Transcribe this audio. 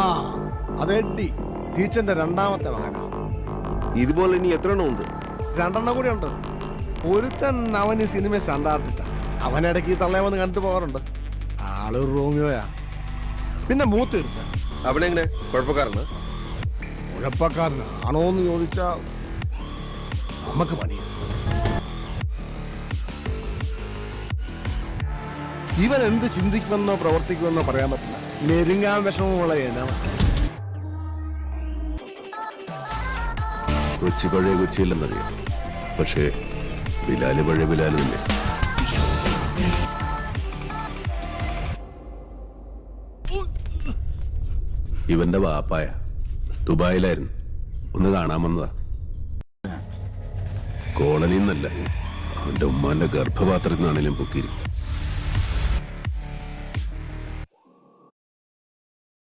ആ അതെഡി ടീച്ചറിന്റെ രണ്ടാമത്തെ മകനാ. ഇതുപോലെ ഇനി എത്ര എണ്ണം ഉണ്ട്? 2 എണ്ണം കൂടി ഉണ്ട്. ഒരുത്തൻ അവൻ ഈ സിനിമ സ്റ്റണ്ട് ആർട്ടിസ്റ്റാ. അവനിടയ്ക്ക് ഈ തള്ളയെ വന്ന് കണ്ടു പോകാറുണ്ട്. ആളൊരു റോമിയോയാ. പിന്നെ മൂത്തിരുത്തൻ അവനെങ്ങനെ കുഴപ്പക്കാരന്? കുഴപ്പക്കാരനാണോന്ന് ചോദിച്ചാ നമുക്ക് പണി. ഇവൻ എന്ത് ചിന്തിക്കുമെന്നോ പ്രവർത്തിക്കുമെന്നോ പറയാൻ പറ്റില്ല. നെരുങ്ങാൻ വിഷമമുള്ള കൊച്ചി പഴയ കൊച്ചിയില്ലെന്നറിയാം, പക്ഷേ ബിലാല് പഴയ ബിലാല് തന്നെ. ഇവന്റെ വാപ്പായ ദുബായിലായിരുന്നു, ഒന്ന് കാണാൻ വന്നതാ. കോളനിന്നല്ല, അവന്റെ ഉമ്മാന്റെ ഗർഭപാത്രത്തിൽ നിന്നാണെങ്കിലും പൊക്കിയിരിക്കും.